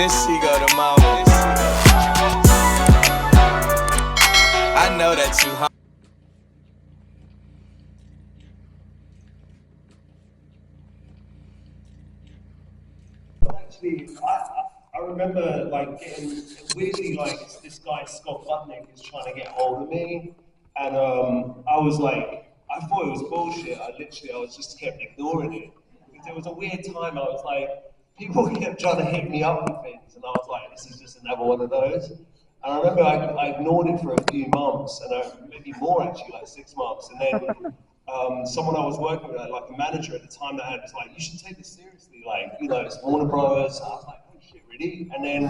This she go to mama. I know that you hungry. Actually, I remember like getting weirdly like this guy Scott Butnick is trying to get hold of me, and I was like, I thought it was bullshit. I was just kept ignoring it. There was a weird time I was like, people kept trying to hit me up with things, and I was like, this is just another one of those. And I remember I ignored it for a few months, and maybe more actually, like 6 months, and then. Someone I was working with, like a manager at the time that I had, was like, you should take this seriously, like, you know, it's Warner Brothers. I was like, oh shit, really? And then I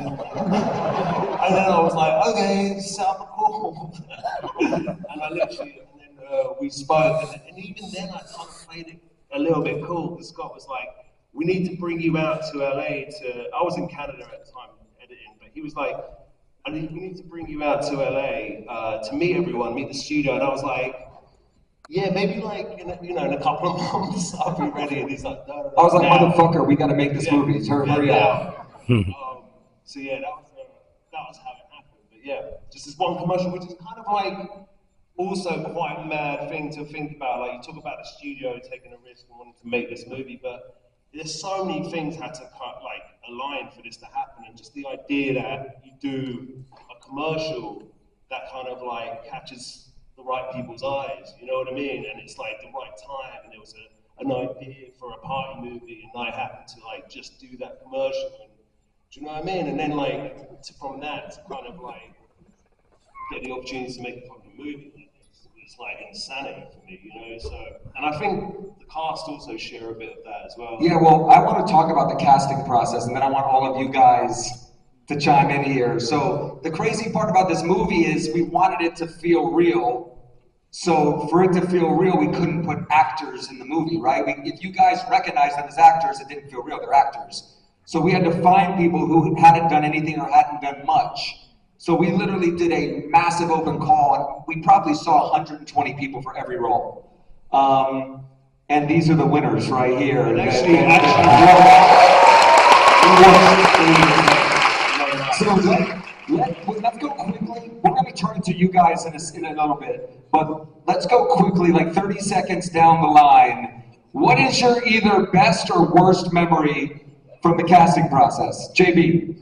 was like, okay, set up a call. And I literally, and then we spoke, and even then I kind of played it a little bit cool, because Scott was like, we need to bring you out to LA I was in Canada at the time editing, but he was like, we need to bring you out to LA to meet everyone, meet the studio, and I was like, yeah, maybe like in a couple of months I'll be ready. And he's like, no. I was like, motherfucker, we got to make this movie. Hurry up. So yeah, that was how it happened. But yeah, just this one commercial, which is kind of like also quite a mad thing to think about. Like you talk about the studio taking a risk and wanting to make this movie, but there's so many things had to align for this to happen, and just the idea that you do a commercial that kind of like catches the right people's eyes, you know what I mean? And it's like the right time, and there was an idea for a party movie, and I happened to like just do that commercial, and do you know what I mean? And then like from that to kind of like get the opportunity to make a fucking movie, it's like insanity for me, you know? So, and I think the cast also share a bit of that as well. Yeah, well, I want to talk about the casting process, and then I want all of you guys to chime in here. So the crazy part about this movie is we wanted it to feel real. So for it to feel real, we couldn't put actors in the movie, right? If you guys recognize them as actors, it didn't feel real, they're actors. So we had to find people who hadn't done anything or hadn't done much. So we literally did a massive open call, and we probably saw 120 people for every role. And these are the winners right here. And let's go quickly. We're going to turn to you guys in a little bit, but let's go quickly, like 30 seconds down the line. What is your either best or worst memory from the casting process? JB.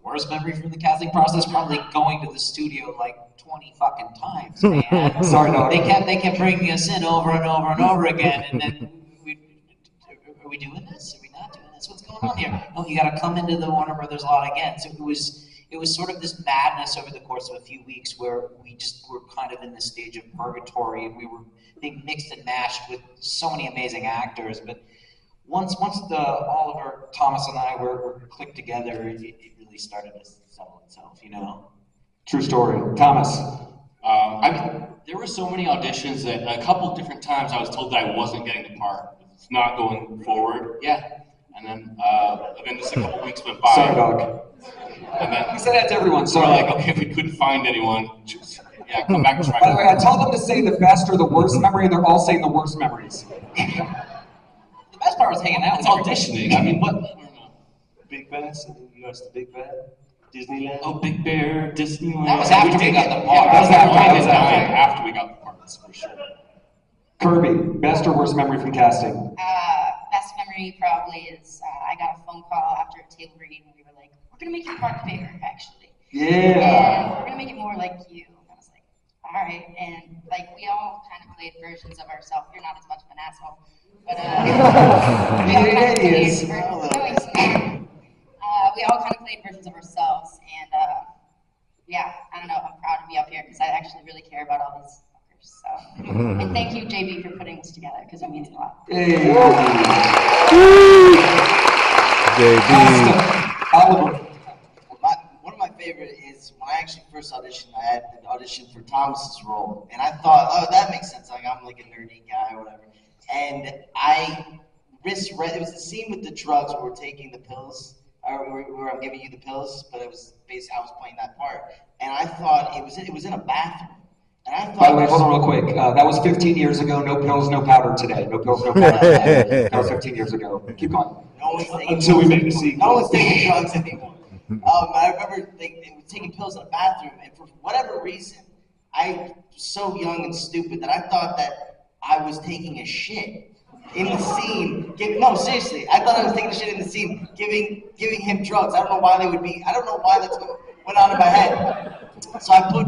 Worst memory from the casting process? Probably going to the studio like 20 fucking times, man. Sorry, no. They kept bringing us in over and over and over again, and then are we doing this? Are we not doing this? What's going on here? Oh, you got to come into the Warner Brothers lot again. So it was sort of this madness over the course of a few weeks where we just were kind of in this stage of purgatory, and we were being mixed and mashed with so many amazing actors. But once Oliver, Thomas, and I were clicked together, it really started to settle itself, you know. True story. Thomas. There were so many auditions that a couple different times I was told that I wasn't getting the part. It's not going forward. Yeah. And then just a couple weeks went by. Sorry, dog. And then we said that to everyone. So Sorry. like, okay, if we couldn't find anyone, just come back and try. By the way, I told them to say the best or the worst memory, and they're all saying the worst memories. The best part was hanging out. It's auditioning. I mean, what? Big Bear, you guys to Big Bear, Disneyland. Oh, Big Bear, Disneyland. That was after we got the part. That was after we got the parts, for sure. Kirby, best or worst memory from casting? Best memory probably is I got a phone call after a table read, and we were like, we're gonna make your part bigger, actually. Yeah. And we're gonna make it more like you. And I was like, all right. And like we all kind of played versions of ourselves. You're not as much of an asshole, but we all kind of played versions of ourselves, and yeah, I don't know. I'm proud to be up here because I actually really care about all these fuckers. So, and thank you, JB, for putting this together because it means a lot. Hey. JB. Oliver. One of my favorite is when I actually first auditioned, I had an audition for Thomas's role, and I thought, oh, that makes sense. Like I'm like a nerdy guy or whatever, and I misread. It was the scene with the drugs where we're taking the pills. Where I'm giving you the pills, but it was basically I was playing that part, and I thought it was in a bathroom, and I thought. By the way, hold on real quick. That was 15 years ago. No pills, no powder today. No pills, no powder. That was 15 years ago. Keep going. No one's taking Until we make the sequel. No one's taking drugs anymore. I remember they were taking pills in the bathroom, and for whatever reason, I was so young and stupid that I thought that I was taking a shit in the scene. No, seriously, I thought I was taking a shit in the scene, giving him drugs. I don't know why that's what went on in my head. So I put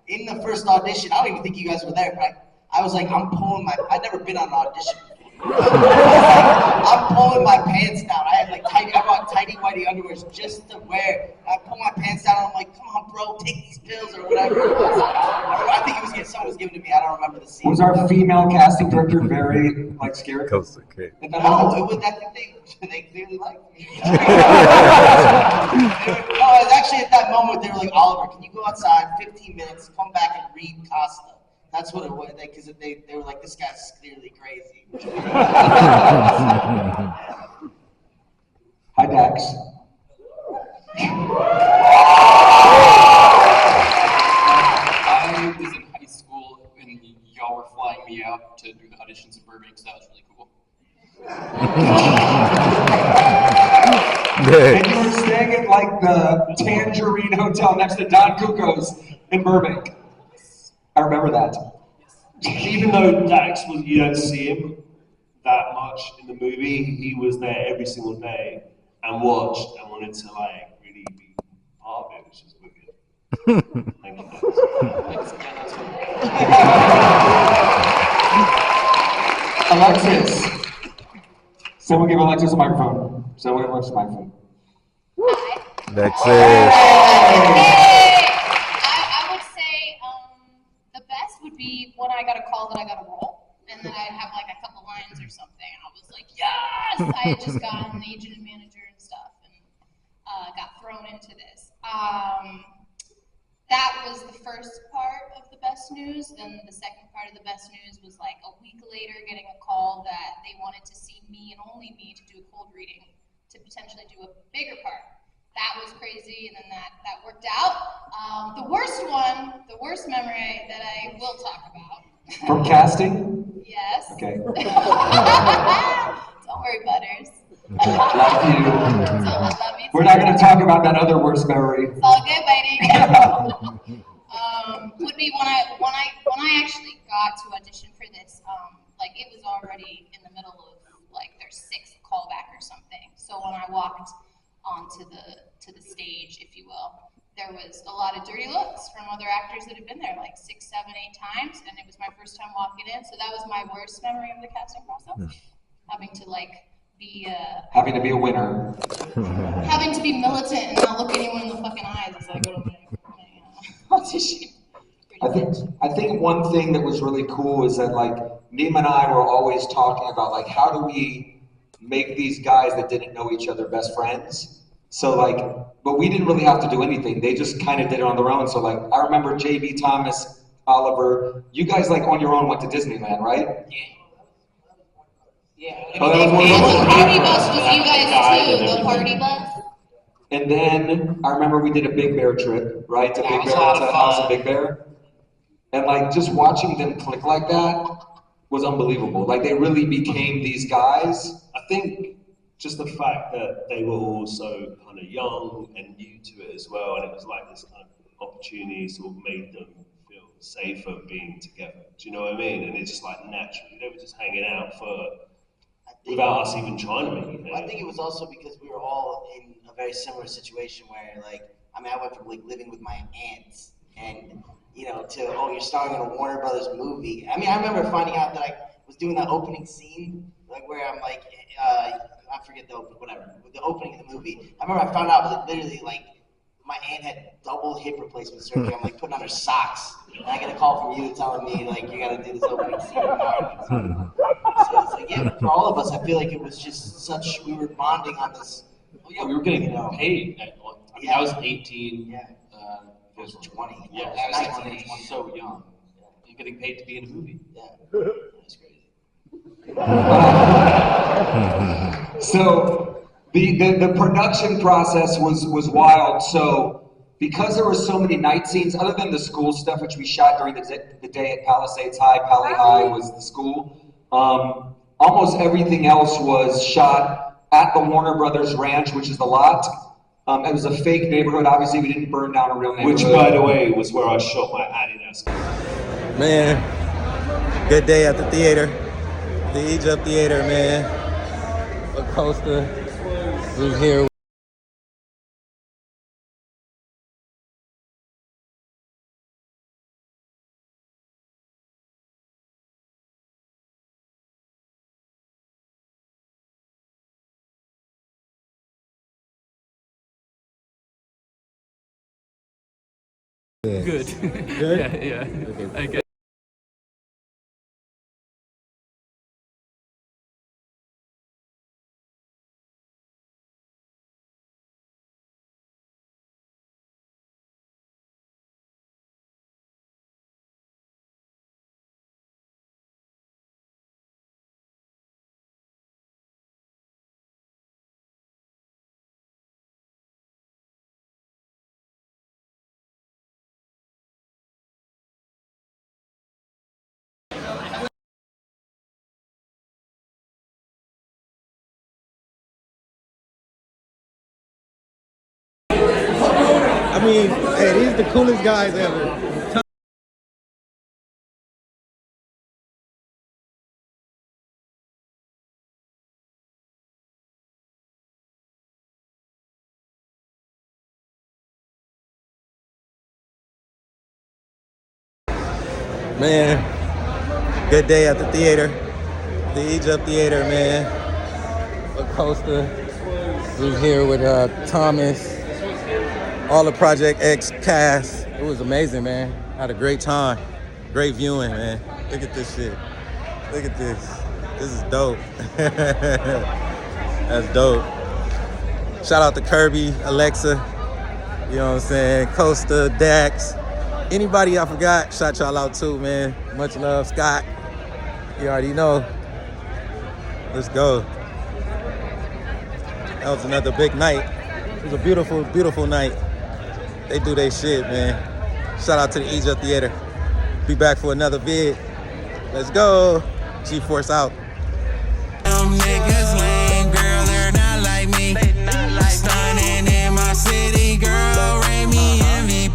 in the first audition, I don't even think you guys were there, but I was like, I'd never been on an audition before. I'm pulling my pants down. I had I bought tighty whitey underwears just to wear. I pull my pants down and I'm like, come on, bro, take these pills or whatever it was. I think someone was giving it to me. I don't remember the scene. Was our female casting director very scared? Coast to Cape. No, I think they clearly liked me. No, it was actually at that moment they were like, Oliver, can you go outside 15 minutes, come back and read Costa? That's what it was, because they were like, this guy's clearly crazy. Hi, Dax. I was in high school and y'all were flying me out to do the auditions in Burbank, so that was really cool. And you were staying at the Tangerine Hotel next to Don Cuco's in Burbank. I remember that. Even though Dax you don't see him that much in the movie, he was there every single day and watched and wanted to really be part of it, which is wicked. Thank you, Dax. Alexis. Someone give Alexis a microphone. Hi. That's it. Hey! I would say the best would be when I got a call that I got a role, and then I'd have a couple lines or something. I was like, yes! I had just gotten an agent and manager and stuff, and got thrown into this. That was the first part of the best news. Then the second part of the best news was a week later getting a call that they wanted to see me and only me to do a cold reading to potentially do a bigger part. That was crazy, and then that worked out. The worst memory that I will talk about. From casting? Yes. Okay. Don't worry, Butters. Love you. I love you. We're not going to talk about that other worst memory. It's all good, baby. Would be when I actually got to audition for this. It was already in the middle of their sixth callback or something. So when I walked onto the stage, if you will, there was a lot of dirty looks from other actors that had been there 6, 7, 8 times, and it was my first time walking in. So that was my worst memory of the casting process. Having to be having to be a winner. having to be militant and not look anyone in the fucking eyes as I go to my audition. I think one thing that was really cool is that Neema and I were always talking about how do we make these guys that didn't know each other best friends. So but we didn't really have to do anything. They just kind of did it on their own. So I remember JB, Thomas, Oliver, you guys on your own went to Disneyland, right? Yeah. Oh, that was one of And those. the party bus was you guys too, the party bus. And then I remember we did a Big Bear trip, right? To That Big was Bear, a lot of to House of fun. Big Bear. And just watching them click like that was unbelievable. They really became these guys. I think just the fact that they were all so kind of young and new to it as well, and it was this kind of opportunity sort of made them feel safer being together. Do you know what I mean? And it's just naturally, they were just hanging out without us even trying to make it. I think it was also because we were all in a very similar situation where, I went from living with my aunts and, to, you're starring in a Warner Brothers movie. I remember finding out that I was doing that opening scene, where I'm I forget the opening of the movie. I remember I found out that literally, my aunt had double hip replacement surgery. I'm putting on her socks, and I get a call from you telling me you got to do this opening scene. So it's for all of us, I feel it was just we were bonding on this. Well, yeah, we were getting paid. I was 18. Yeah. I was 20. Yeah, I was 19 19 or 20. so young. You're getting paid to be in a movie. Yeah, that's crazy. So the production process was wild. So because there were so many night scenes, other than the school stuff, which we shot during the day at Palisades High, Pali High was the school. Almost everything else was shot at the Warner Brothers Ranch, which is the lot. It was a fake neighborhood. Obviously, we didn't burn down a real neighborhood. Which, by the way, was where I shot my Adidas. Man, good day at the theater. The Egypt Theater, man. Acosta was here. Good. Good? Yeah. I guess. I mean, hey, these are the coolest guys ever. Man, good day at the theater. The Egypt Theater, man. Acosta was here with Thomas, all the Project X cast. It was amazing, man. Had a great time. Great viewing, man. Look at this shit. Look at this. This is dope. That's dope. Shout out to Kirby, Alexa, you know what I'm saying, Costa, Dax. Anybody I forgot, shout y'all out too, man. Much love, Scott. You already know. Let's go. That was another big night. It was a beautiful, beautiful night. They do their shit, man. Shout out to the Egypt Theater. Be back for another vid. Let's go. G-Force out. Nigga.